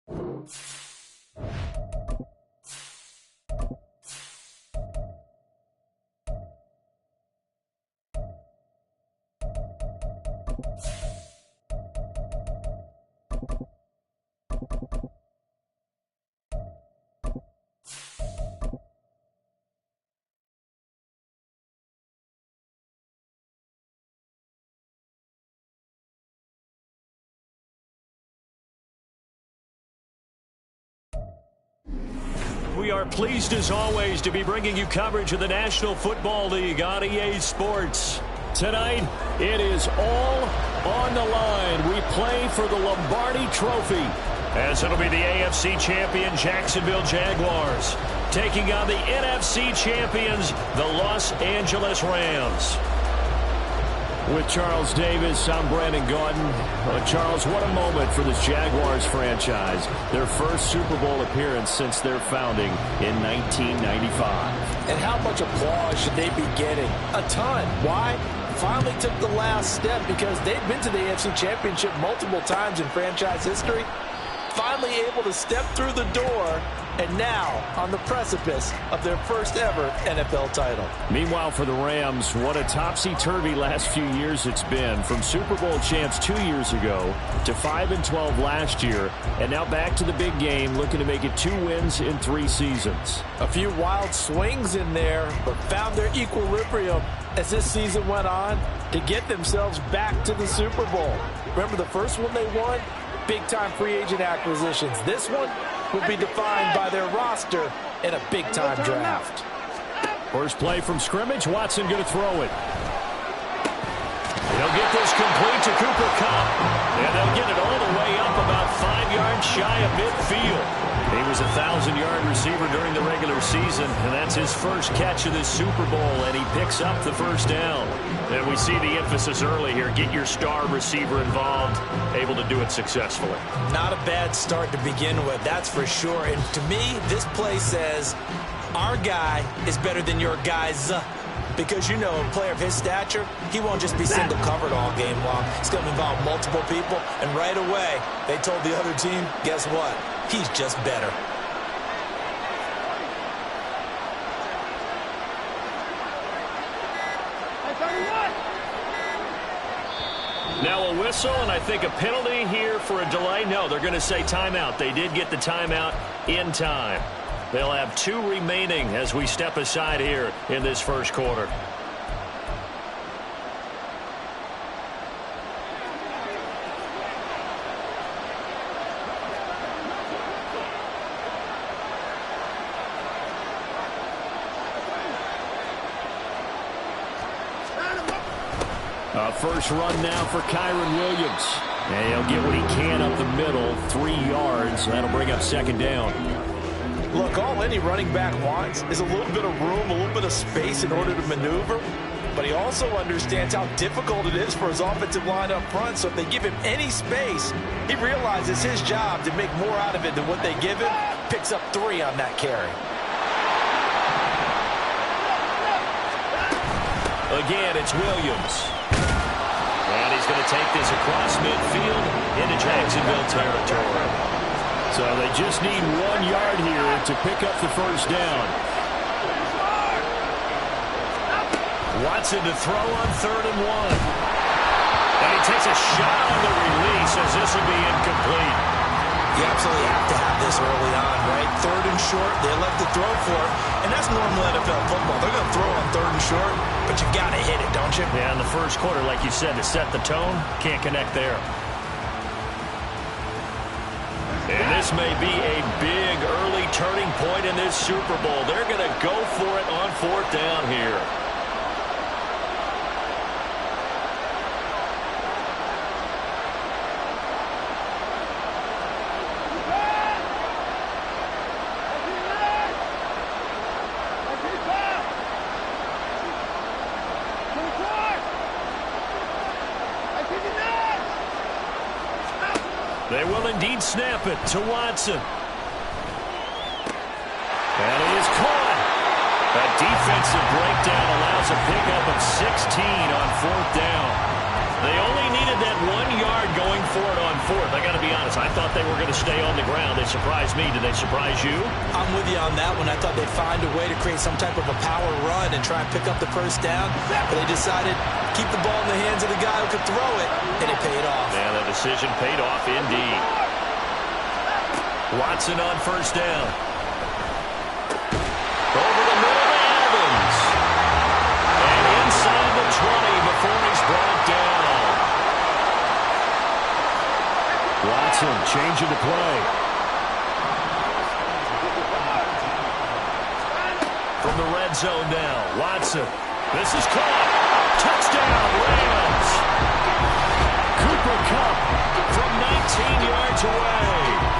We are pleased as always to be bringing you coverage of the National Football League on EA Sports. Tonight, it is all on the line. We play for the Lombardi Trophy, as it'll be the AFC champion Jacksonville Jaguars taking on the NFC champions, the Los Angeles Rams. With Charles Davis, I'm Brandon Gaudin. Charles, what a moment for this Jaguars franchise. Their first Super Bowl appearance since their founding in 1995. And how much applause should they be getting? A ton. Why? Finally took the last step because they've been to the AFC Championship multiple times in franchise history. Finally able to step through the door, and now on the precipice of their first ever NFL title. Meanwhile, for the Rams, what a topsy-turvy last few years it's been. From Super Bowl champs 2 years ago to 5-12 last year, and now back to the big game, looking to make it 2 wins in 3 seasons. A few wild swings in there, but found their equilibrium as this season went on to get themselves back to the Super Bowl. Remember the first one they won? Big-time free agent acquisitions. This one will be defined by their roster in a big-time draft. First play from scrimmage. Watson going to throw it. They'll get this complete to Cooper Kupp. And they'll get it all the way up about 5 yards shy of midfield. He was a 1,000-yard receiver during the regular season, and that's his first catch of this Super Bowl, and he picks up the first down. And we see the emphasis early here. Get your star receiver involved, able to do it successfully. Not a bad start to begin with, that's for sure. And to me, this play says, our guy is better than your guys. Because, you know, a player of his stature, he won't just be single covered all game long. It's going to involve multiple people. And right away, they told the other team, guess what? He's just better. Now a whistle, and I think a penalty here for a delay. No, they're going to say timeout. They did get the timeout in time. They'll have 2 remaining as we step aside here in this first quarter. First run now for Kyron Williams. And he'll get what he can up the middle, 3 yards. That'll bring up second down. Look, all any running back wants is a little bit of room, a little bit of space in order to maneuver. But he also understands how difficult it is for his offensive line up front. So if they give him any space, he realizes his job to make more out of it than what they give him. Picks up 3 on that carry. Again, it's Williams. And he's going to take this across midfield into Jacksonville territory. So they just need 1 yard here to pick up the first down. Watson to throw on 3rd and 1. And he takes a shot on the release as this will be incomplete. You absolutely have to have this early on, right? 3rd and short, they elect to throw for it. And that's normal NFL football. They're going to throw on 3rd and short, but you've got to hit it, don't you? Yeah, in the first quarter, like you said, to set the tone, can't connect there. And this may be a big early turning point in this Super Bowl. They're going to go for it on 4th down here. They will indeed snap it to Watson. And he is caught. A defensive breakdown allows a pickup of 16 on 4th down. They only needed that 1 yard going for it on fourth. I got to be honest, I thought they were going to stay on the ground. They surprised me. Did they surprise you? I'm with you on that one. I thought they'd find a way to create some type of a power run and try and pick up the first down, but they decided to keep the ball in the hands of the guy who could throw it, and it paid off. Man, that decision paid off indeed. Watson on first down. Over the middle to Evans. And inside the 20 before he's brought down. Watson changing the play. From the red zone now, Watson. This is caught. Touchdown, Rams. Cooper Kupp from 19 yards away.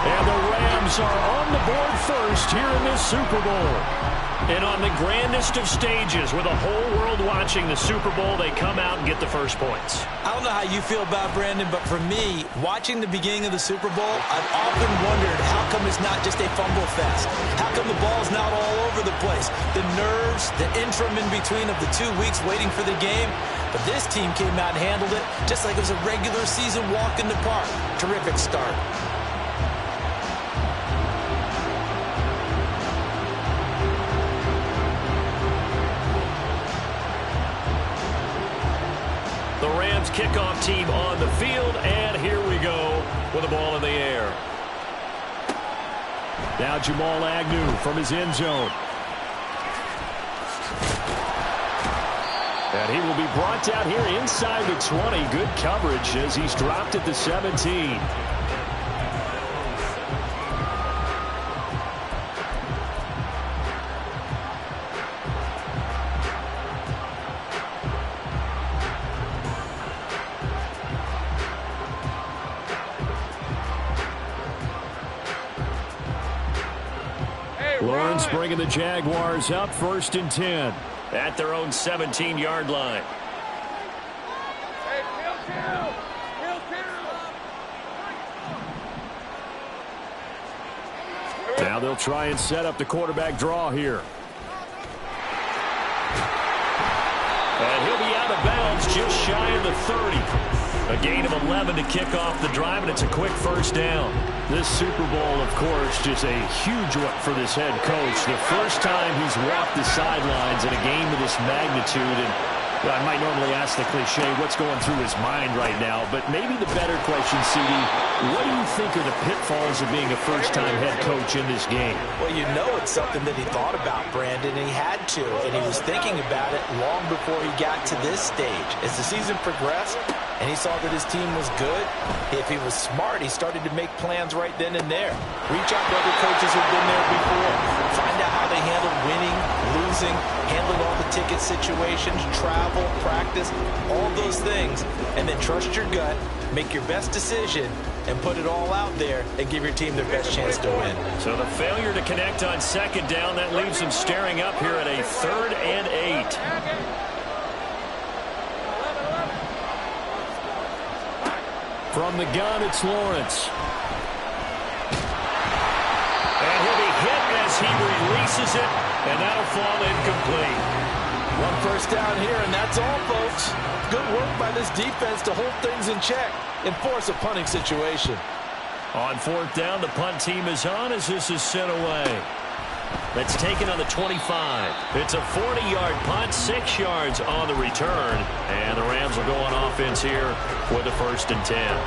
And the Rams are on the board first here in this Super Bowl. And on the grandest of stages, with the whole world watching the Super Bowl, they come out and get the first points. I don't know how you feel about Brandon, but for me, watching the beginning of the Super Bowl, I've often wondered how come it's not just a fumble fest? How come the ball's not all over the place? The nerves, the interim in between of the 2 weeks waiting for the game. But this team came out and handled it just like it was a regular season walk in the park. Terrific start. The Rams kickoff team on the field, and here we go with the ball in the air. Now Jamal Agnew from his end zone. And he will be brought down here inside the 20. Good coverage as he's dropped at the 17. Lawrence bringing the Jaguars up, 1st and 10 at their own 17-yard line. Now they'll try and set up the quarterback draw here. And he'll be out of bounds just shy of the 30. A gain of 11 to kick off the drive, and it's a quick first down. This Super Bowl, of course, just a huge one for this head coach. The first time he's walked the sidelines in a game of this magnitude. And I might normally ask the cliche, what's going through his mind right now? But maybe the better question, CD, what do you think are the pitfalls of being a first-time head coach in this game? Well, you know it's something that he thought about, Brandon, and he had to. And he was thinking about it long before he got to this stage. As the season progressed, and he saw that his team was good, if he was smart, he started to make plans right then and there. Reach out to other coaches who've been there before. Find out how they handled winning, losing, handled all the ticket situations, travel, practice, all those things. And then trust your gut, make your best decision, and put it all out there and give your team their best chance to win. So the failure to connect on second down, that leaves them staring up here at a 3rd and 8. From the gun, it's Lawrence. And he'll be hit as he releases it, and that'll fall incomplete. 1 first down here, and that's all, folks. Good work by this defense to hold things in check and force a punting situation. On 4th down, the punt team is on as this is sent away. That's taken on the 25. It's a 40-yard punt, 6 yards on the return. And the Rams will go on offense here with the 1st and 10.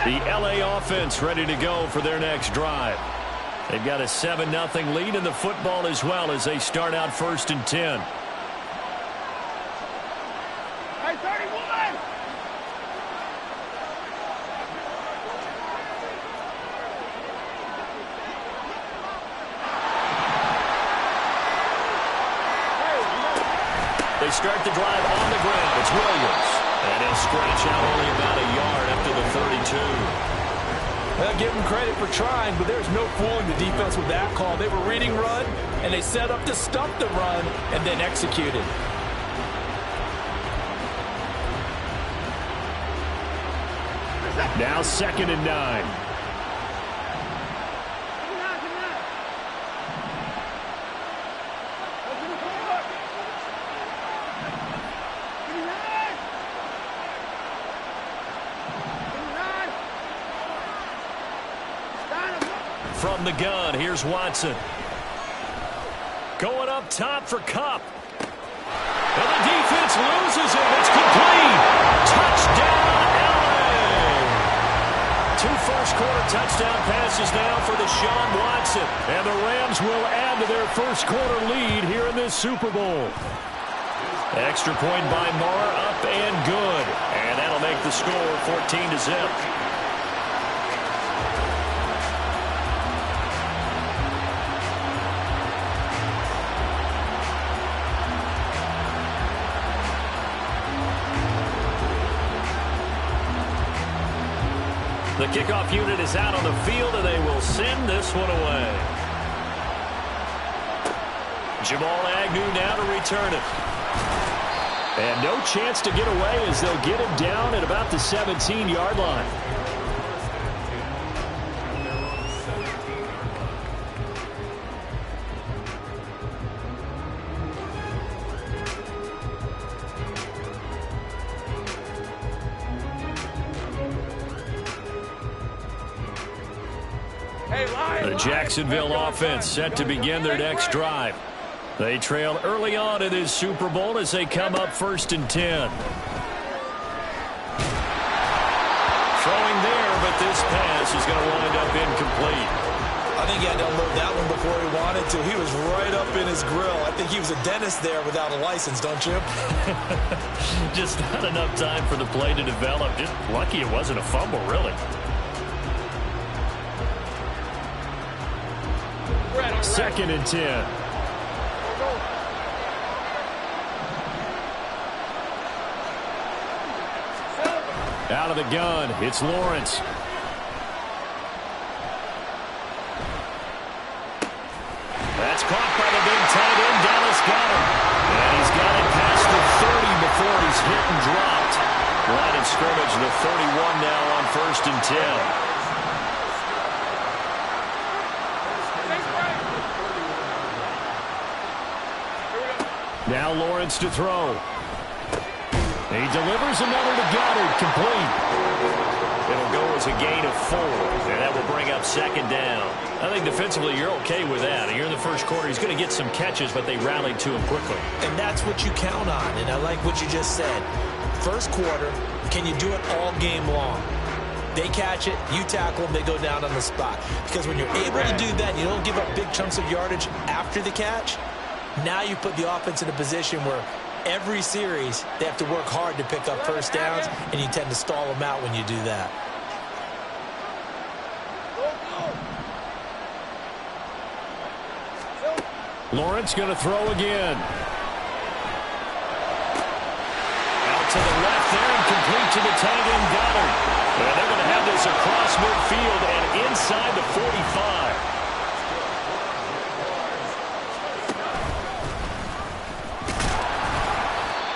The LA offense ready to go for their next drive. They've got a 7-0 lead in the football as well as they start out 1st and 10. Hey, 31! They start the drive on the ground. It's Williams. And he'll scratch out only about a yard after the 32. Well, give them credit for trying, but there's no fooling the defense with that call. They were reading run, and they set up to stop the run and then executed. Now 2nd and 9. From the gun, here's Watson. Going up top for Kupp. And the defense loses it. It's complete. Touchdown, LA. 2 first-quarter touchdown passes now for Deshaun Watson. And the Rams will add to their first-quarter lead here in this Super Bowl. Extra point by Marr, up and good. And that'll make the score 14-0. The kickoff unit is out on the field, and they will send this one away. Jamal Agnew now to return it. And no chance to get away as they'll get him down at about the 17-yard line. The Jacksonville offense set to begin their next drive. They trail early on in this Super Bowl as they come up 1st and 10. Throwing there, but this pass is going to wind up incomplete. I think he had to unload that one before he wanted to. He was right up in his grill. I think he was a dentist there without a license, don't you? Just not enough time for the play to develop. Just lucky it wasn't a fumble, really. 2nd and 10. Out of the gun, it's Lawrence. That's caught by the big tight end, Dallas Goedert. And he's got it past the 30 before he's hit and dropped. Line of scrimmage, the 31 now on 1st and 10. Now Lawrence to throw. He delivers another to Goddard, complete. It'll go as a gain of 4, and that will bring up 2nd down. I think defensively you're okay with that. Here in the first quarter, he's going to get some catches, but they rallied to him quickly. And that's what you count on, and I like what you just said. First quarter, can you do it all game long? They catch it, you tackle them, they go down on the spot. Because when you're able to do that, you don't give up big chunks of yardage after the catch. Now you put the offense in a position where every series they have to work hard to pick up first downs, and you tend to stall them out when you do that. Lawrence going to throw again. Out to the left there and complete to the tight end Goddard. And they're going to have this across midfield and inside the 45.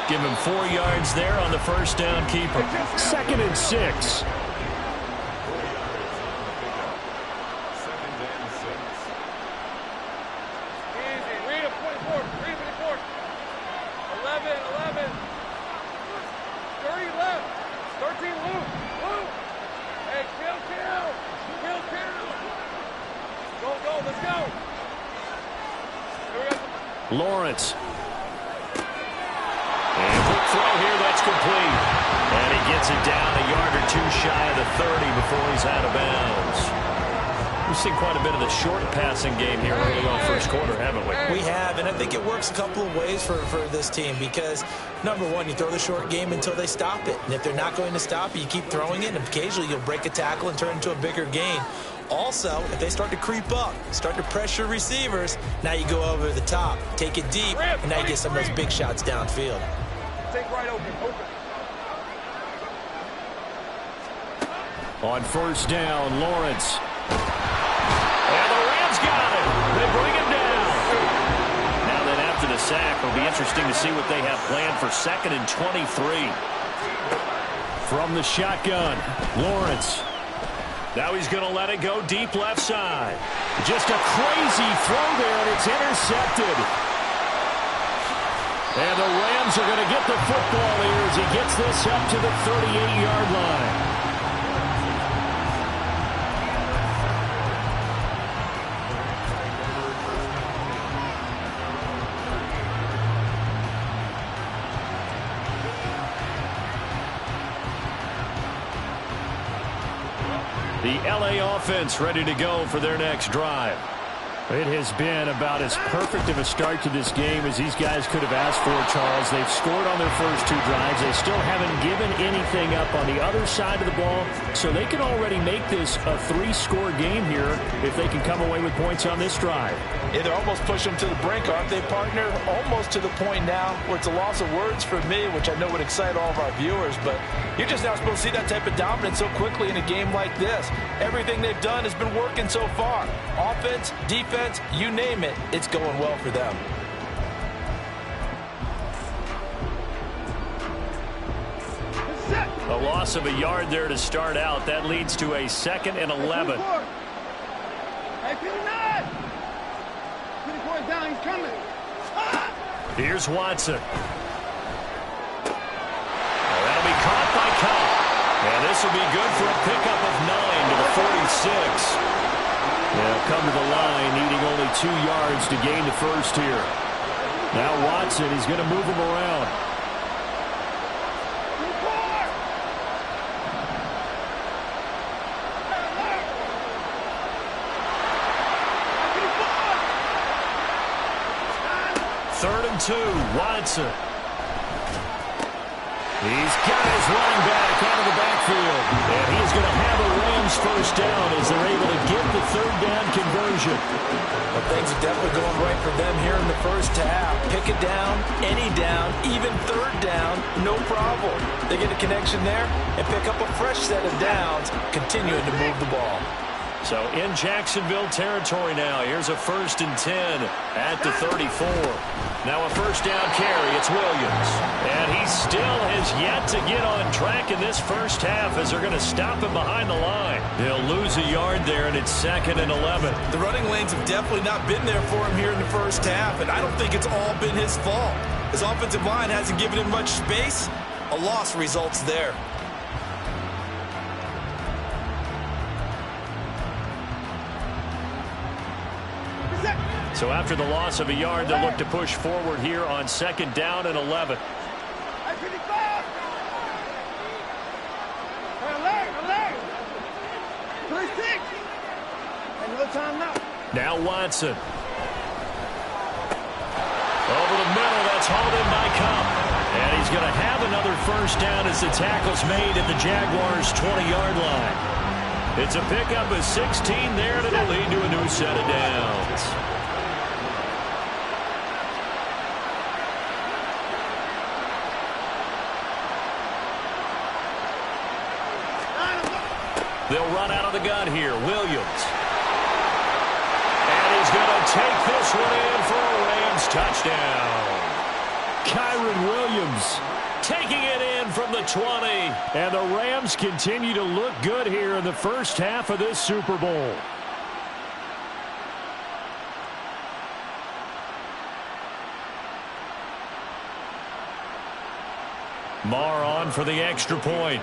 Give him 4 yards there on the first down keeper. 2nd and 6. Lawrence. And quick throw here, that's complete. And he gets it down a yard or 2 shy of the 30 before he's out of bounds. We've seen quite a bit of the short passing game here early on first quarter, haven't we? We have, and I think it works a couple of ways for this team because, number one, you throw the short game until they stop it. And if they're not going to stop it, you keep throwing it, and occasionally you'll break a tackle and turn it into a bigger gain. Also, if they start to creep up, start to pressure receivers, now you go over the top, take it deep, and now you get some of those big shots downfield. Take right open. On first down, Lawrence. And the Rams got it. They bring him down. Now then, after the sack, it'll be interesting to see what they have planned for 2nd and 23. From the shotgun, Lawrence. Now he's going to let it go deep left side. Just a crazy throw there, and it's intercepted. And the Rams are going to get the football here as he gets this up to the 38-yard line. The LA offense ready to go for their next drive. It has been about as perfect of a start to this game as these guys could have asked for, Charles. They've scored on their first two drives. They still haven't given anything up on the other side of the ball, so they can already make this a three-score game here if they can come away with points on this drive. Yeah, they're almost pushing them to the brink, aren't they, partner? Almost to the point now where it's a loss of words for me, which I know would excite all of our viewers, but you're just not supposed to see that type of dominance so quickly in a game like this. Everything they've done has been working so far. Offense, defense, you name it, it's going well for them. A loss of a yard there to start out. That leads to a 2nd and 11. Hey, 59! 54 is down, he's coming. Here's Watson. That'll be caught by Cup. And this will be good for a pickup of 9 to the 46. They'll come to the line, needing only 2 yards to gain the first here. Now Watson, he's going to move him around. Third and 2, Watson. He's got his running back out of the backfield. And he's going to have a Rams first down as they're able to get the third down conversion. Well, things are definitely going right for them here in the first half. Pick it down, any down, even third down, no problem. They get a connection there and pick up a fresh set of downs, continuing to move the ball. So in Jacksonville territory now. Here's a 1st and 10 at the 34. Now a first down carry. It's Williams. And he still has yet to get on track in this first half as they're going to stop him behind the line. They'll lose a yard there, and it's 2nd and 11. The running lanes have definitely not been there for him here in the first half, and I don't think it's all been his fault. His offensive line hasn't given him much space. A loss results there. So after the loss of a yard, they'll look to push forward here on 2nd down and 11. Now Watson. Over the middle, that's hauled in by Cup. And he's going to have another first down as the tackle's made at the Jaguars' 20-yard line. It's a pickup of 16 there, and it'll lead to a new set of downs. They'll run out of the gun here. Williams. And he's going to take this one in for a Rams touchdown. Kyron Williams taking it in from the 20. And the Rams continue to look good here in the first half of this Super Bowl. Marr on for the extra point.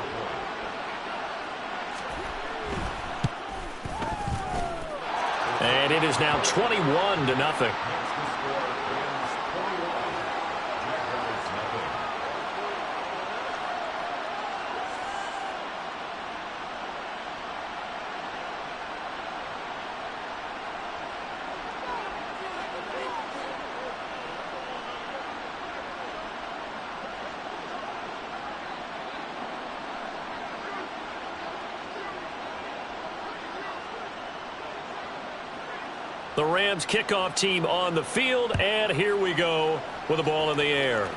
And it is now 21-0. The Rams kickoff team on the field, and here we go with the ball in the air.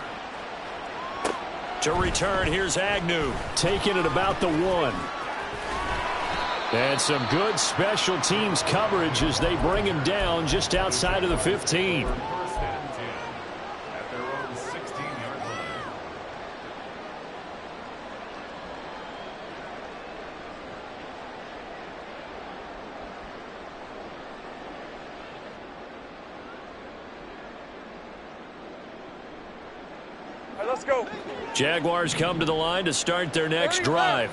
To return, here's Agnew, taking it about the 1. And some good special teams coverage as they bring him down just outside of the 15. First and 10 at their own 16-yard line. let's go. Jaguars come to the line to start their next drive.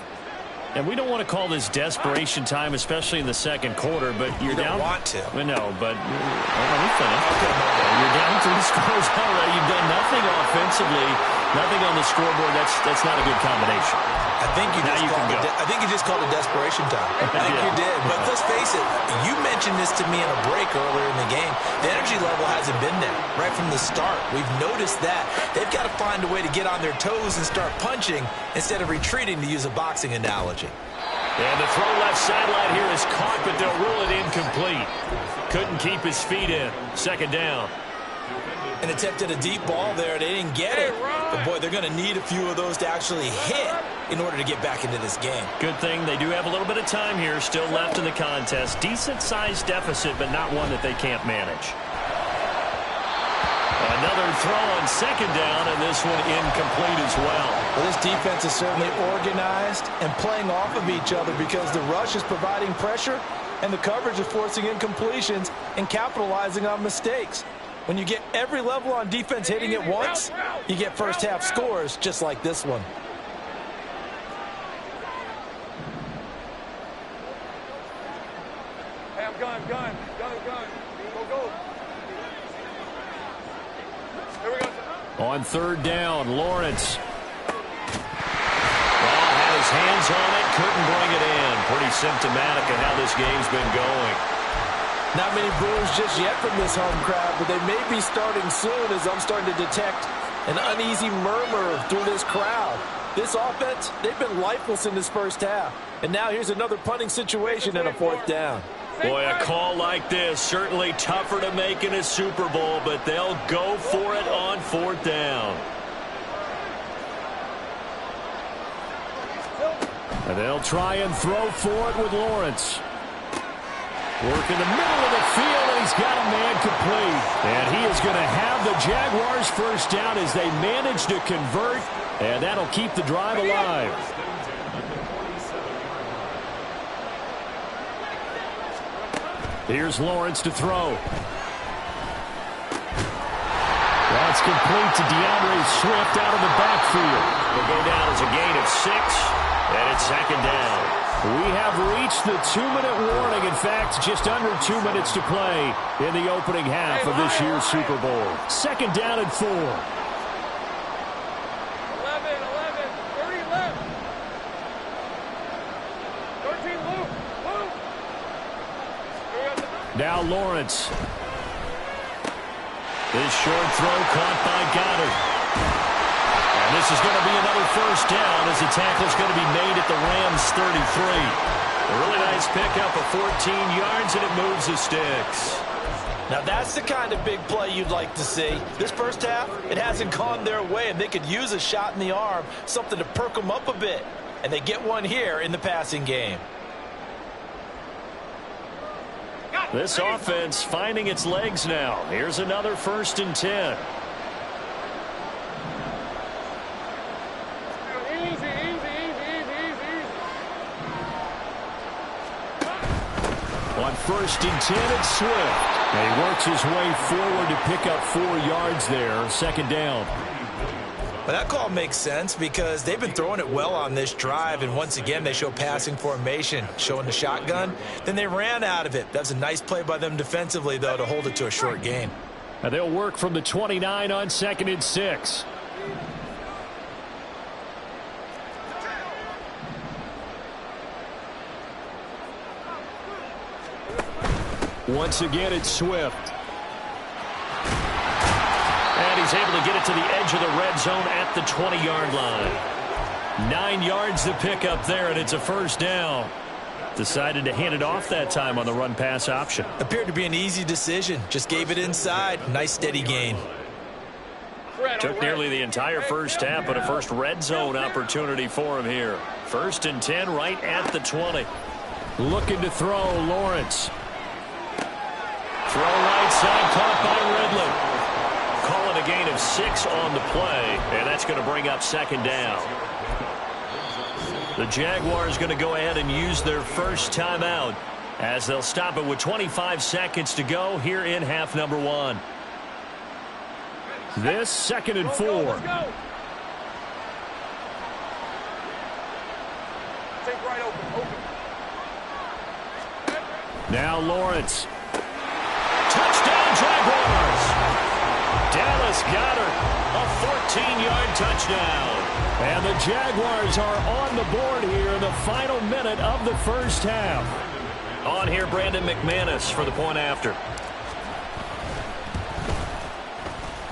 And we don't want to call this desperation time, especially in the second quarter, but you're down. You don't want to. No, but let me finish. You're down 3 scores already. You've done nothing offensively, nothing on the scoreboard. That's not a good combination. I think you just called it desperation time. I think you did. But let's face it, you mentioned this to me in a break earlier in the game. The energy level hasn't been there right from the start. We've noticed that. They've got to find a way to get on their toes and start punching instead of retreating, to use a boxing analogy. And the throw left sideline here is caught, but they'll rule it incomplete. Couldn't keep his feet in. Second down. An attempt at a deep ball there. They didn't get it. But, boy, they're going to need a few of those to actually hit in order to get back into this game. Good thing they do have a little bit of time here still left in the contest. Decent-sized deficit, but not one that they can't manage. Another throw on second down, and this one incomplete as well. Well, this defense is certainly organized and playing off of each other because the rush is providing pressure and the coverage is forcing incompletions and capitalizing on mistakes. When you get every level on defense hitting at once, you get first half scores just like this one. Hey, I'm gun. Go. Here we go. On third down, Lawrence. Had his hands on it, couldn't bring it in. Pretty symptomatic of how this game's been going. Not many boos just yet from this home crowd, but they may be starting soon as I'm starting to detect an uneasy murmur through this crowd. This offense, they've been lifeless in this first half. And now here's another punting situation and a fourth down. Boy, a call like this, certainly tougher to make in a Super Bowl, but they'll go for it on fourth down. And they'll try and throw for it with Lawrence. Work in the middle of the field, and he's got a man complete. And he is going to have the Jaguars first down as they manage to convert, and that'll keep the drive alive. Here's Lawrence to throw. That's complete to DeAndre Swift out of the backfield. Will go down as a gain of 6, and it's second down. We have reached the 2-minute warning. In fact, just under 2 minutes to play in the opening half of this year's Super Bowl. Second down and 4. 11, 30 left. 13, Luke. Now Lawrence. This short throw caught by Goddard. And this is going to be another first down as the tackle is going to be made at the Rams 33. A really nice pickup of 14 yards, and it moves the sticks. Now that's the kind of big play you'd like to see. This first half, it hasn't gone their way, and they could use a shot in the arm, something to perk them up a bit. And they get one here in the passing game. This offense finding its legs now. Here's another 1st and 10. On 1st and 10, it's Swift. And he works his way forward to pick up 4 yards there. Second down. Well, that call makes sense because they've been throwing it well on this drive, and once again they show passing formation, showing the shotgun. Then they ran out of it. That's a nice play by them defensively, though, to hold it to a short gain. And they'll work from the 29 on 2nd and 6. Once again, it's Swift. And he's able to get it to the edge of the red zone at the 20-yard line. 9 yards to pick up there, and it's a first down. Decided to hand it off that time on the run-pass option. Appeared to be an easy decision. Just gave it inside. Nice steady gain. Took nearly the entire first half, but a first red zone opportunity for him here. 1st and 10 right at the 20. Looking to throw, Lawrence. Throw right side, caught by Ridley. Calling a gain of 6 on the play, and that's going to bring up second down. The Jaguars going to go ahead and use their first timeout as they'll stop it with 25 seconds to go here in half number 1. This 2nd and 4. Take right open. Now Lawrence. Touchdown, Jaguars. Dallas Goedert, a 14-yard touchdown. And the Jaguars are on the board here in the final minute of the first half. On here, Brandon McManus for the point after.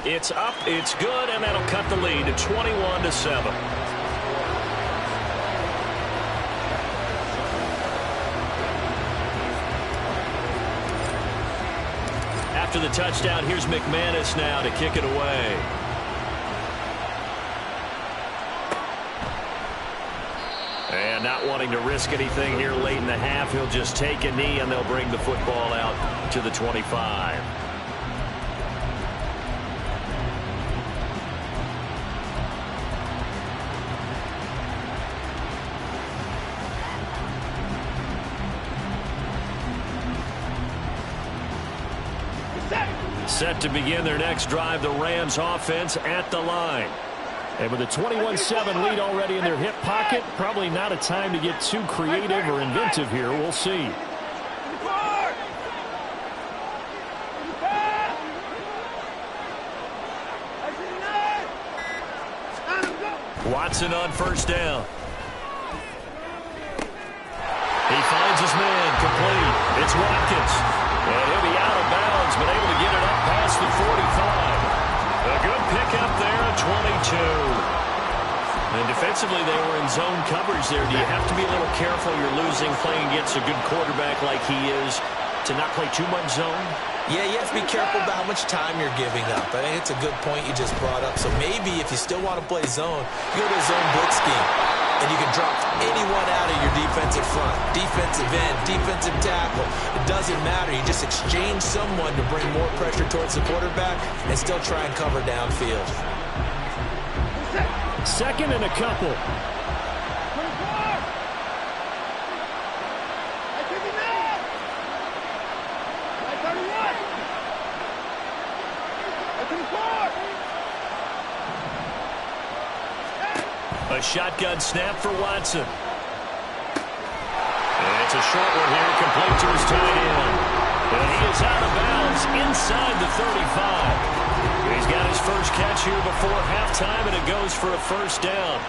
It's up, it's good, and that'll cut the lead to 21-7. After the touchdown, here's McManus now to kick it away. And not wanting to risk anything here late in the half, he'll just take a knee and they'll bring the football out to the 25. Set to begin their next drive, the Rams offense at the line. And with a 21-7 lead already in their hip pocket, probably not a time to get too creative or inventive here. We'll see. Watson on first down. He finds his man, complete. It's Watkins. And he'll be out of bounds, but able to get it up past the 45. A good pickup there at 22. And defensively, they were in zone coverage there. Do you have to be a little careful? You're losing, playing against a good quarterback like he is, to not play too much zone? Yeah, you have to be careful about how much time you're giving up. I think it's a good point you just brought up. So maybe if you still want to play zone, you go to a zone blitz scheme. And you can drop anyone out of your defensive front, defensive end, defensive tackle. It doesn't matter. You just exchange someone to bring more pressure towards the quarterback and still try and cover downfield. Second and a couple. A shotgun snap for Watson. And it's a short one here, complete to his tight end. And he is out of bounds inside the 35. He's got his first catch here before halftime, and it goes for a first down.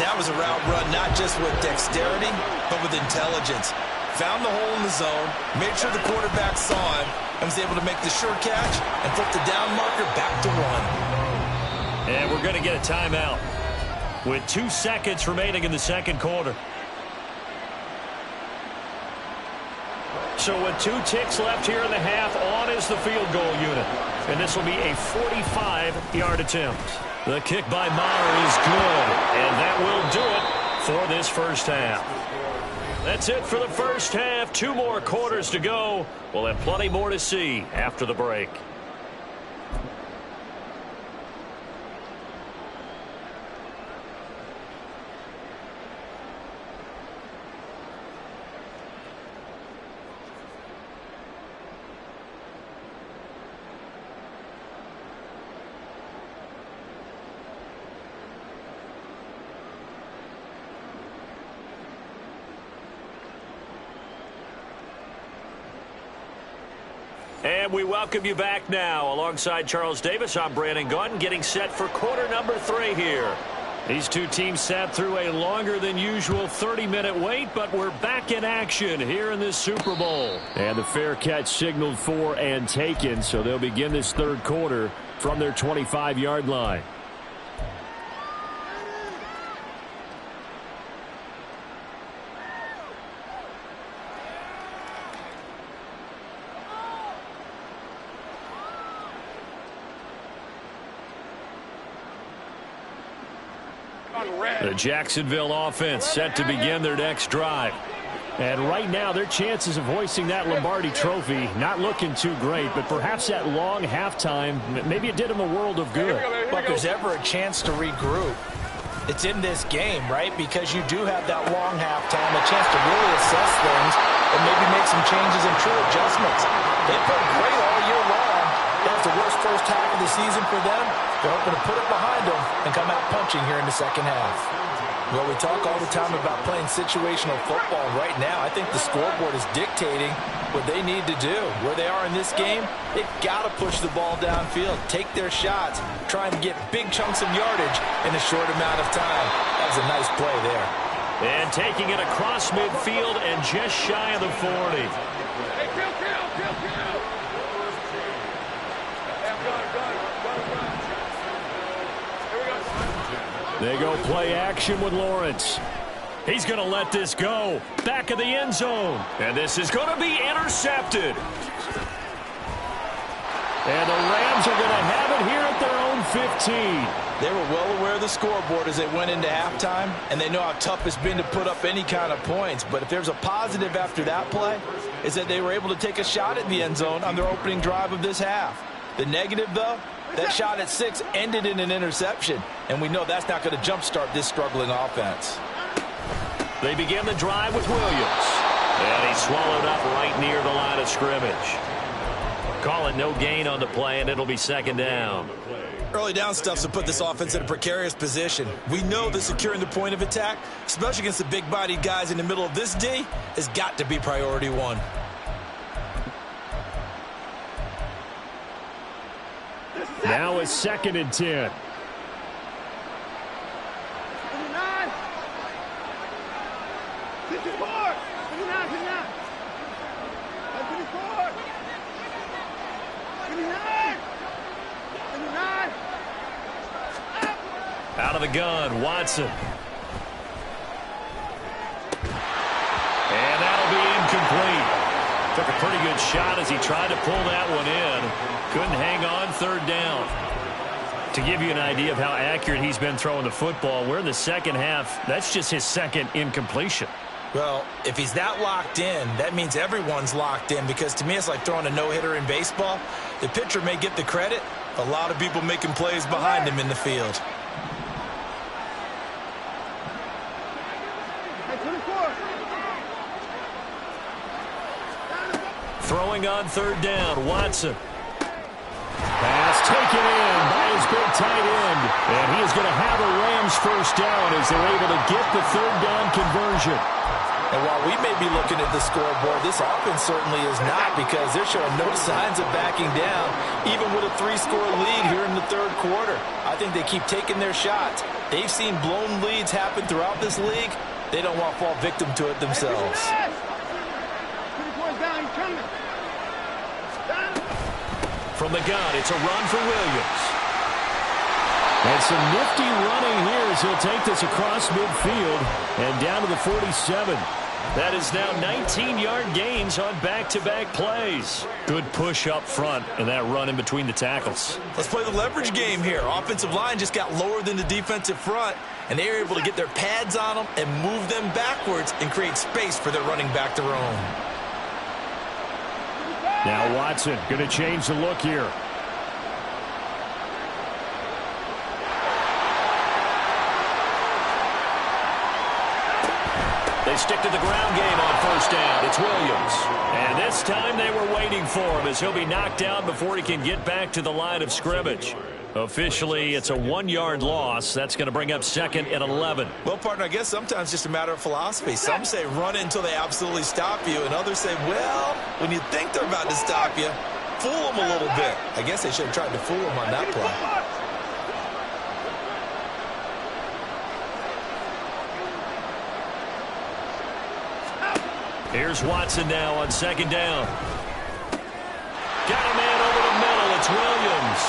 That was a route run not just with dexterity, but with intelligence. Found the hole in the zone, made sure the quarterback saw him, and was able to make the sure catch and flip the down marker back to one. And we're going to get a timeout with 2 seconds remaining in the second quarter. So with 2 ticks left here in the half, on is the field goal unit. And this will be a 45-yard attempt. The kick by Maher is good, and that will do it for this first half. That's it for the first half. 2 more quarters to go. We'll have plenty more to see after the break. And we welcome you back now. Alongside Charles Davis, I'm Brandon Gaudin, getting set for quarter number 3 here. These two teams sat through a longer than usual 30-minute wait, but we're back in action here in this Super Bowl. And the fair catch signaled for and taken, so they'll begin this third quarter from their 25-yard line. The Jacksonville offense set to begin their next drive. And right now, their chances of hoisting that Lombardi trophy not looking too great, but perhaps that long halftime, maybe it did them a world of good. But if there's ever a chance to regroup, it's in this game, right? Because you do have that long halftime, a chance to really assess things and maybe make some changes and true adjustments. They played great all year long. That's the worst first half of the season for them. They're hoping to put it behind them and come out punching here in the second half. Well, we talk all the time about playing situational football. Right now, I think the scoreboard is dictating what they need to do. Where they are in this game, they've got to push the ball downfield, take their shots, try and get big chunks of yardage in a short amount of time. That was a nice play there. And taking it across midfield and just shy of the 40. Hey, kill. They go play action with Lawrence. He's going to let this go. Back of the end zone. And this is going to be intercepted. And the Rams are going to have it here at their own 15. They were well aware of the scoreboard as they went into halftime, and they know how tough it's been to put up any kind of points. But if there's a positive after that play, is that they were able to take a shot at the end zone on their opening drive of this half. The negative, though, that shot at 6 ended in an interception, and we know that's not going to jumpstart this struggling offense. They begin the drive with Williams. And he's swallowed up right near the line of scrimmage. Call it no gain on the play, and it'll be second down. Early down stuff to put this offense in a precarious position. We know that securing the point of attack, especially against the big-bodied guys in the middle of this D, has got to be priority one. Now it's 2nd and 10. 59. 54. 59. 54. 59. 59. Out of the gun, Watson. And that'll be incomplete. Took a pretty good shot as he tried to pull that one in. Couldn't hang on, 3rd down. To give you an idea of how accurate he's been throwing the football, we're in the second half. That's just his 2nd incompletion. Well, if he's that locked in, that means everyone's locked in, because to me it's like throwing a no-hitter in baseball. The pitcher may get the credit, a lot of people making plays behind him in the field. Throwing on 3rd down, Watson. Pass taken in by his big tight end. And he is going to have a Rams first down as they're able to get the 3rd down conversion. And while we may be looking at the scoreboard, this offense certainly is not, because they're showing no signs of backing down, even with a 3-score lead here in the 3rd quarter. I think they keep taking their shots. They've seen blown leads happen throughout this league. They don't want to fall victim to it themselves. From the gun, it's a run for Williams. And some nifty running here as he'll take this across midfield and down to the 47. That is now 19-yard gains on back-to-back plays. Good push up front and that run in between the tackles. Let's play the leverage game here. Offensive line just got lower than the defensive front, and they were able to get their pads on them and move them backwards and create space for their running back to roam. Now Watson going to change the look here. They stick to the ground game on 1st down. It's Williams. And this time they were waiting for him as he'll be knocked down before he can get back to the line of scrimmage. Officially, it's a 1-yard loss. That's going to bring up 2nd and 11. Well, partner, I guess sometimes it's just a matter of philosophy. Some say run it until they absolutely stop you, and others say, well, when you think they're about to stop you, fool them a little bit. I guess they should have tried to fool them on that play. Here's Watson now on 2nd down. Got a man over the middle. It's Williams.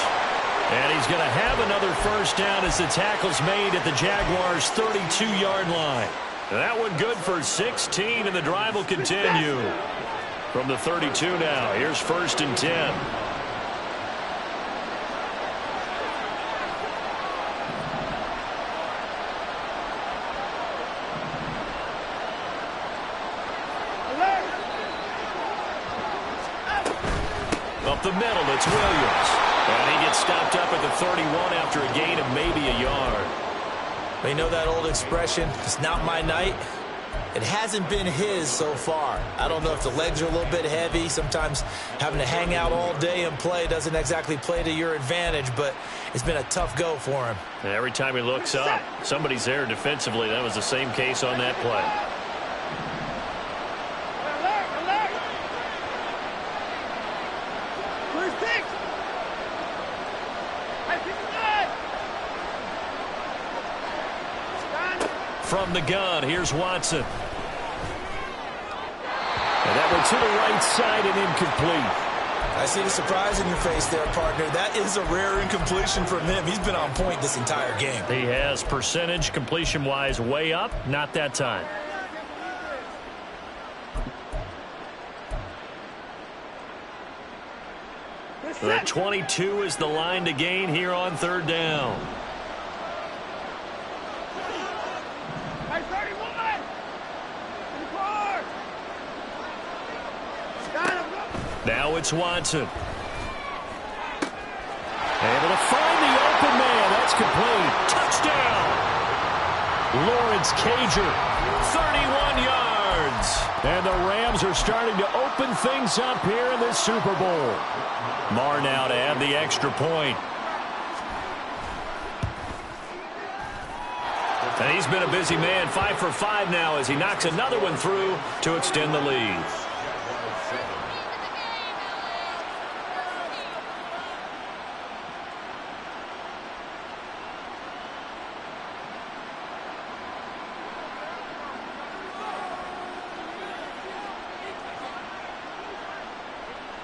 And he's going to have another first down as the tackle's made at the Jaguars' 32-yard line. That one good for 16, and the drive will continue. From the 32 now, here's 1st and 10. Up the middle, it's Williams. And he gets stopped up at the 31 after a gain of maybe a yard. You know that old expression, it's not my night? It hasn't been his so far. I don't know if the legs are a little bit heavy. Sometimes having to hang out all day and play doesn't exactly play to your advantage, but It's been a tough go for him. Every time he looks up, somebody's there defensively. That was the same case on that play. From the gun, here's Watson. And that one to the right side and incomplete. I see the surprise in your face there, partner. That is a rare incompletion from him. He's been on point this entire game. He has percentage completion-wise way up. Not that time. The 22 is the line to gain here on third down. Now it's Watson. Able to find the open man. That's complete. Touchdown. Lawrence Cager, 31 yards. And the Rams are starting to open things up here in this Super Bowl. Marr now to add the extra point. And he's been a busy man, 5 for 5 now as he knocks another one through to extend the lead.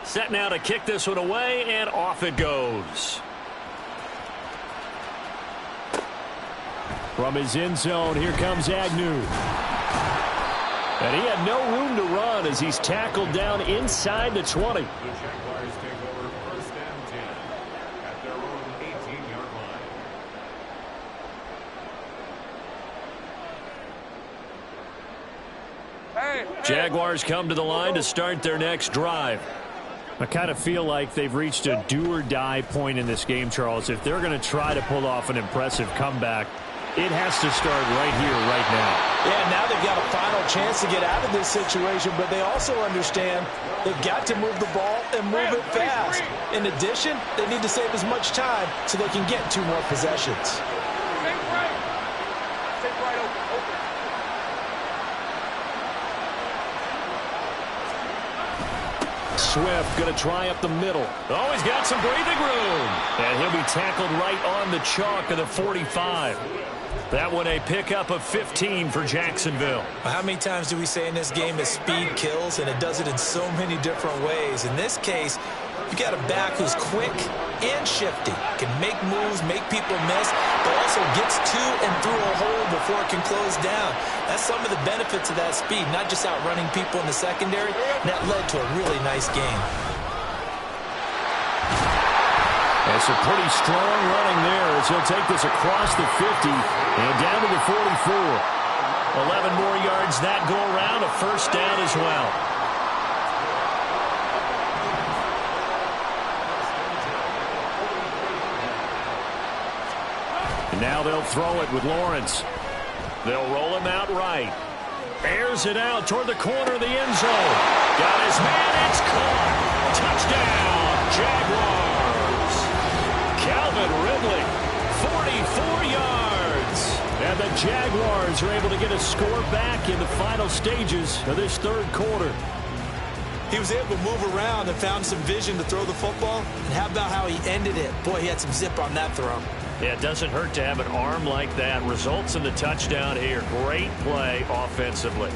Set now to kick this one away, and off it goes. From his end zone, here comes Agnew. And he had no room to run as he's tackled down inside the 20. The Jaguars take over 1st and 10 at their own 18-yard line. Jaguars come to the line to start their next drive. I kind of feel like they've reached a do-or-die point in this game, Charles. If they're going to try to pull off an impressive comeback, it has to start right here, right now. Yeah, now they've got a final chance to get out of this situation, but they also understand they've got to move the ball and move it fast. In addition, they need to save as much time so they can get 2 more possessions. Swift going to try up the middle. Oh, he's got some breathing room. And he'll be tackled right on the chalk of the 45. That one a pickup of 15 for Jacksonville. How many times do we say in this game that speed kills, and it does it in so many different ways? In this case, you got a back who's quick and shifty, can make moves, make people miss, but also gets to and through a hole before it can close down. That's some of the benefits of that speed, not just outrunning people in the secondary. And that led to a really nice game. That's a pretty strong running there as he'll take this across the 50 and down to the 44. 11 more yards that go around, a first down as well. And now they'll throw it with Lawrence. They'll roll him out right. Airs it out toward the corner of the end zone. Got his man, it's caught. Touchdown, Jaguars. Calvin Ridley, 44 yards. And the Jaguars are able to get a score back in the final stages of this third quarter. He was able to move around and found some vision to throw the football. And how about how he ended it? Boy, he had some zip on that throw. Yeah, it doesn't hurt to have an arm like that. Results in the touchdown here. Great play offensively.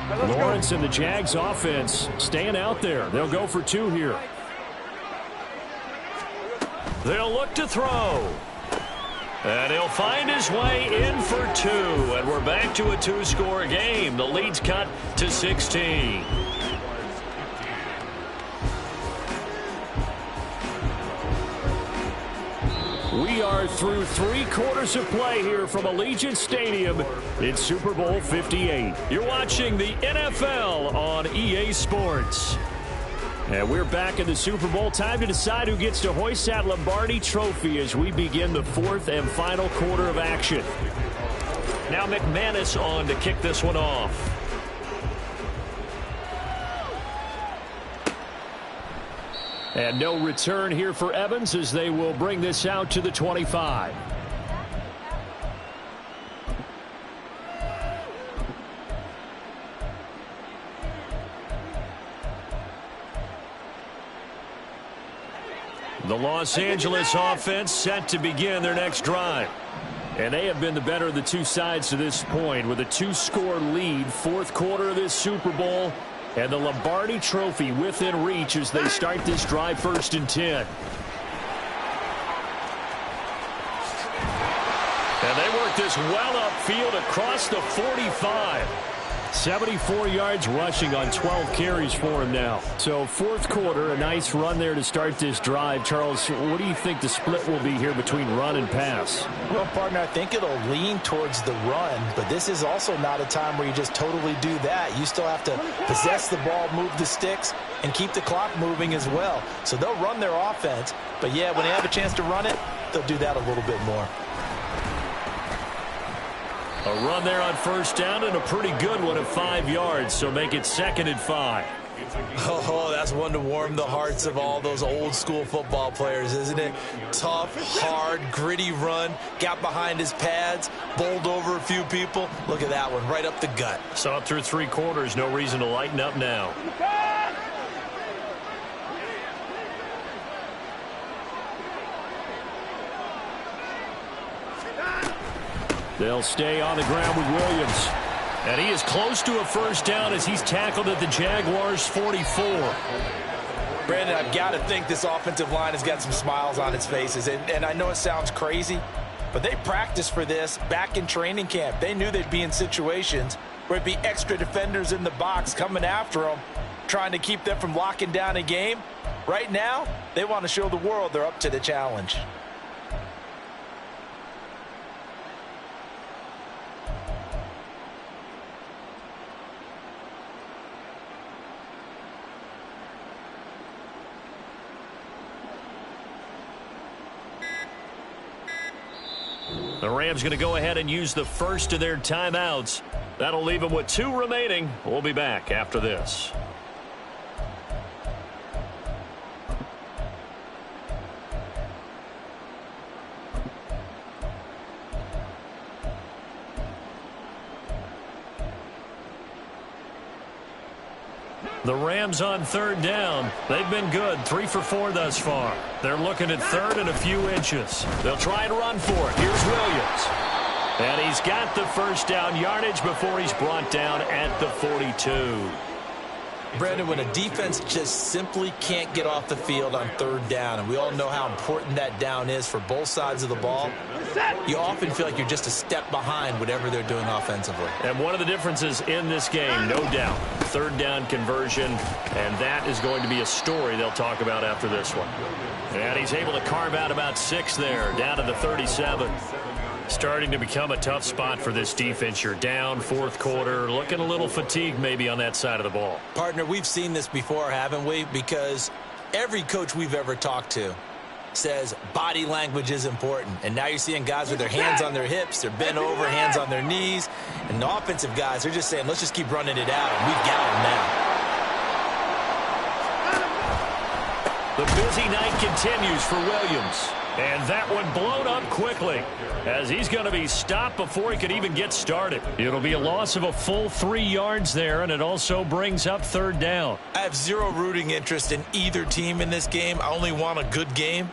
Lawrence and the Jags offense staying out there. They'll go for 2 here. They'll look to throw. And he'll find his way in for 2. And we're back to a 2-score game. The lead's cut to 16. We are through 3 quarters of play here from Allegiant Stadium. It's Super Bowl 58. You're watching the NFL on EA Sports. And we're back in the Super Bowl. Time to decide who gets to hoist that Lombardi trophy as we begin the 4th and final quarter of action. Now McManus on to kick this one off. And no return here for Evans as they will bring this out to the 25. The Los Angeles offense set to begin their next drive. And they have been the better of the two sides to this point with a 2-score lead, fourth quarter of this Super Bowl, and the Lombardi Trophy within reach as they start this drive 1st and 10. And they work this well upfield across the 45. 74 yards rushing on 12 carries for him now. So fourth quarter, a nice run there to start this drive. Charles, what do you think the split will be here between run and pass? Well, partner, I think it'll lean towards the run, but this is also not a time where you just totally do that. You still have to possess the ball, move the sticks, and keep the clock moving as well. So they'll run their offense, but yeah, when they have a chance to run it, they'll do that a little bit more. A run there on first down and a pretty good one of 5 yards, so make it 2nd and 5. Oh, that's one to warm the hearts of all those old school football players, isn't it? Tough, hard, gritty run, got behind his pads, bowled over a few people. Look at that one, right up the gut. Saw it through 3 quarters, no reason to lighten up now. They'll stay on the ground with Williams. And he is close to a first down as he's tackled at the Jaguars' 44. Brandon, I've got to think this offensive line has got some smiles on its faces. And I know it sounds crazy, but they practiced for this back in training camp. They knew they'd be in situations where it'd be extra defenders in the box coming after them, trying to keep them from locking down a game. Right now, they want to show the world they're up to the challenge. The Rams going to go ahead and use the first of their timeouts. That'll leave them with 2 remaining. We'll be back after this. The Rams on 3rd down. They've been good, 3 for 4 thus far. They're looking at 3rd and a few inches. They'll try and run for it. Here's Williams. And he's got the first down yardage before he's brought down at the 42. Brandon, when a defense just simply can't get off the field on 3rd down, and we all know how important that down is for both sides of the ball, you often feel like you're just a step behind whatever they're doing offensively. And one of the differences in this game, no doubt, 3rd down conversion, and that is going to be a story they'll talk about after this one. And he's able to carve out about 6 there, down to the 37. Starting to become a tough spot for this defense. You're down, 4th quarter, looking a little fatigued maybe on that side of the ball. Partner, we've seen this before, haven't we? Because every coach we've ever talked to says body language is important. And now you're seeing guys with their hands on their hips, they're bent over, hands on their knees. And the offensive guys are just saying, let's just keep running it out, and we've got them now. The busy night continues for Williams. And that one blown up quickly as he's going to be stopped before he could even get started. It'll be a loss of a full 3 yards there, and it also brings up 3rd down. I have zero rooting interest in either team in this game. I only want a good game.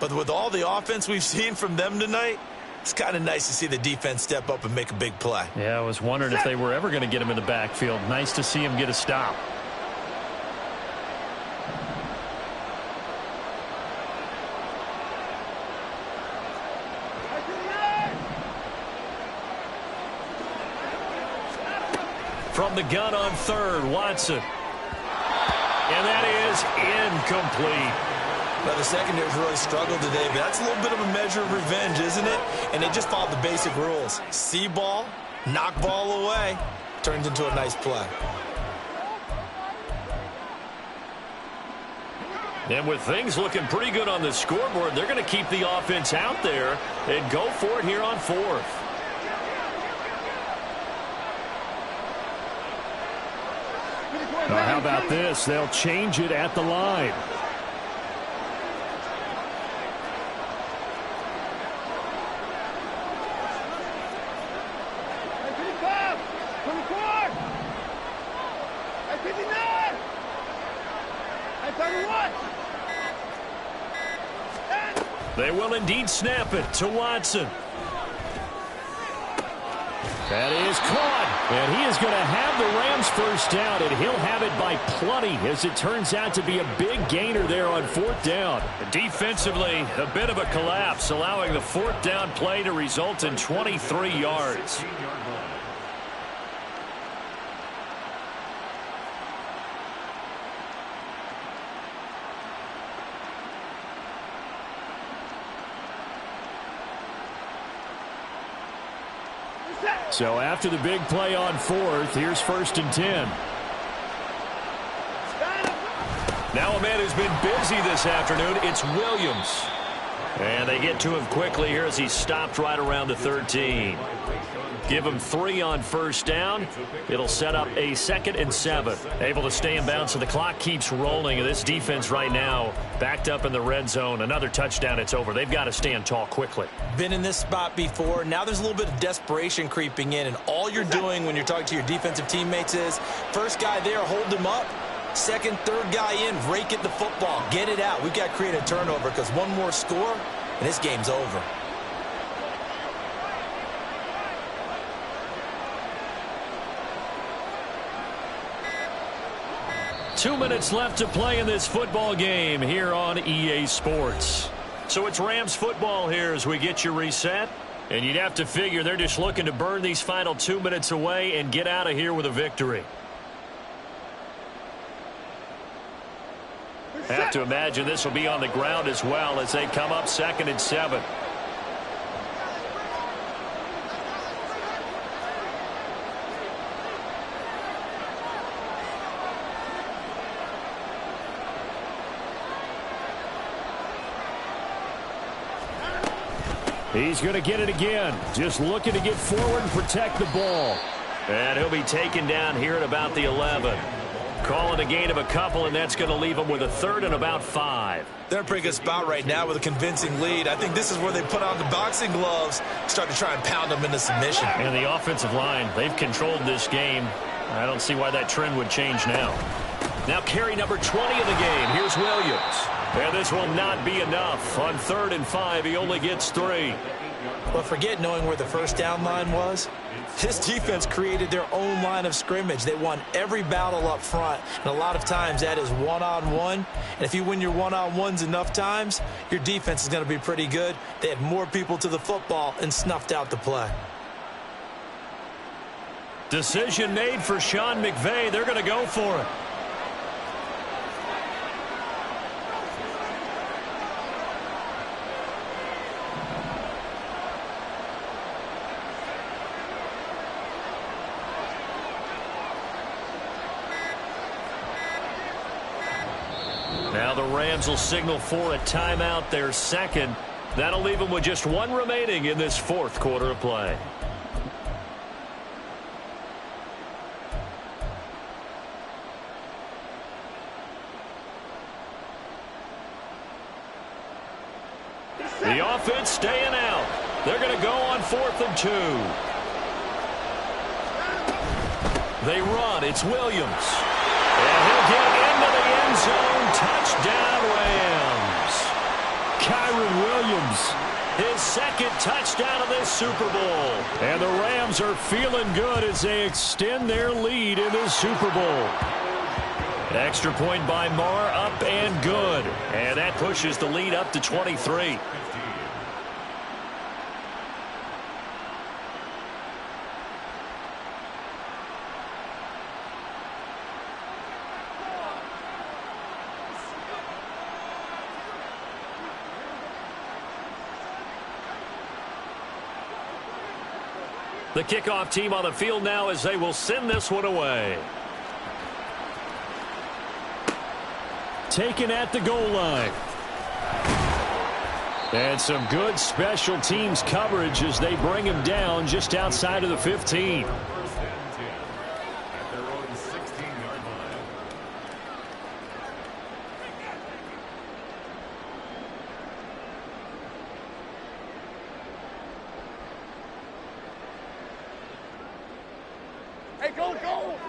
But with all the offense we've seen from them tonight, it's kind of nice to see the defense step up and make a big play. Yeah, I was wondering if they were ever going to get him in the backfield. Nice to see him get a stop. From the gun on 3rd, Watson. And that is incomplete. Well, the secondary's really struggled today, but that's a little bit of a measure of revenge, isn't it? And they just followed the basic rules. See ball, knock ball away, turns into a nice play. And with things looking pretty good on the scoreboard, they're going to keep the offense out there and go for it here on 4th. How about this? They'll change it at the line. They will indeed snap it to Watson. That is caught, and he is going to have the Rams first down, and he'll have it by plenty, as it turns out to be a big gainer there on fourth down. Defensively, a bit of a collapse, allowing the fourth down play to result in 23 yards. So after the big play on fourth, here's 1st and 10. Now a man who's been busy this afternoon, it's Williams. And they get to him quickly here as he's stopped right around the 13. Give him 3 on first down. It'll set up a 2nd and 7. Able to stay in bounds, so the clock keeps rolling. And this defense right now backed up in the red zone. Another touchdown, it's over. They've got to stand tall quickly. Been in this spot before. Now there's a little bit of desperation creeping in. And all you're doing when you're talking to your defensive teammates is, first guy there, hold him up. Second, third guy in, rake at the football. Get it out. We've got to create a turnover because one more score, and this game's over. Two minutes left to play in this football game here on EA Sports. So it's Rams football here as we get you reset. And you'd have to figure they're just looking to burn these final 2 minutes away and get out of here with a victory. Have to imagine this will be on the ground as well as they come up 2nd and 7. He's going to get it again. Just looking to get forward and protect the ball. And he'll be taken down here at about the 11. Calling a gain of a couple, and that's going to leave him with a 3rd and about 5. They're in a pretty good spot right now with a convincing lead. I think this is where they put on the boxing gloves, start to try and pound them into submission. And the offensive line, they've controlled this game. I don't see why that trend would change now. Now carry number 20 in the game. Here's Williams. And this will not be enough. On 3rd and 5, he only gets 3. But forget knowing where the first down line was. This defense created their own line of scrimmage. They won every battle up front, and a lot of times that is one-on-one. And if you win your one-on-ones enough times, your defense is going to be pretty good. They had more people to the football and snuffed out the play. Decision made for Sean McVay. They're going to go for it. Now the Rams will signal for a timeout, their 2nd. That'll leave them with just 1 remaining in this 4th quarter of play. The offense staying out. They're going to go on 4th and 2. They run. It's Williams. And he'll get into the end zone. Touchdown, Rams. Kyron Williams, his 2nd touchdown of this Super Bowl. And the Rams are feeling good as they extend their lead in this Super Bowl. Extra point by Marr, up and good. And that pushes the lead up to 23. The kickoff team on the field now as they will send this one away. Taken at the goal line. And some good special teams coverage as they bring him down just outside of the 15.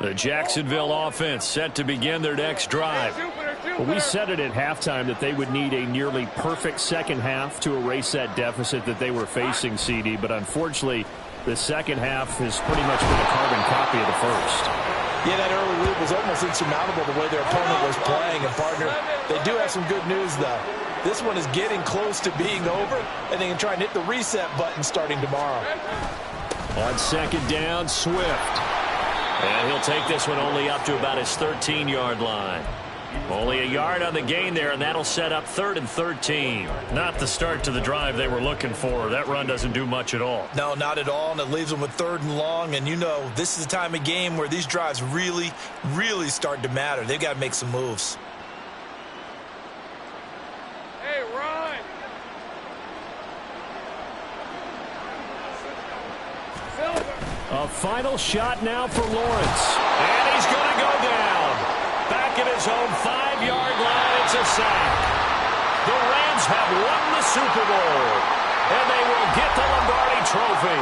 The Jacksonville offense set to begin their next drive. Well, we said it at halftime that they would need a nearly perfect second half to erase that deficit that they were facing, CD. But unfortunately, the second half has pretty much been a carbon copy of the first. Yeah, that early lead was almost insurmountable the way their opponent was playing. And, partner, they do have some good news, though. This one is getting close to being over, and they can try and hit the reset button starting tomorrow. On second down, Swift. And he'll take this one only up to about his 13-yard line. Only a yard on the gain there, and that'll set up 3rd and 13. Not the start to the drive they were looking for. That run doesn't do much at all. No, not at all, and it leaves them with 3rd and long. And, you know, this is the time of game where these drives really, really start to matter. They've got to make some moves. Hey, run! A final shot now for Lawrence. And he's going to go down. Back at his own 5-yard line, it's a sack. The Rams have won the Super Bowl, and they will get the Lombardi Trophy.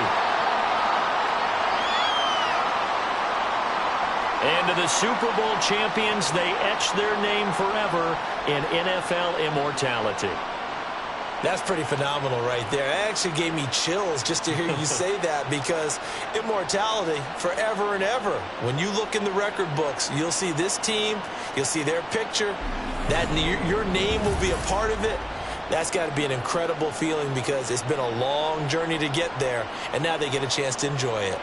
And to the Super Bowl champions, they etch their name forever in NFL immortality. That's pretty phenomenal right there. It actually gave me chills just to hear you say that, because immortality forever and ever. When you look in the record books, you'll see this team, you'll see their picture, that your name will be a part of it. That's got to be an incredible feeling, because it's been a long journey to get there, and now they get a chance to enjoy it.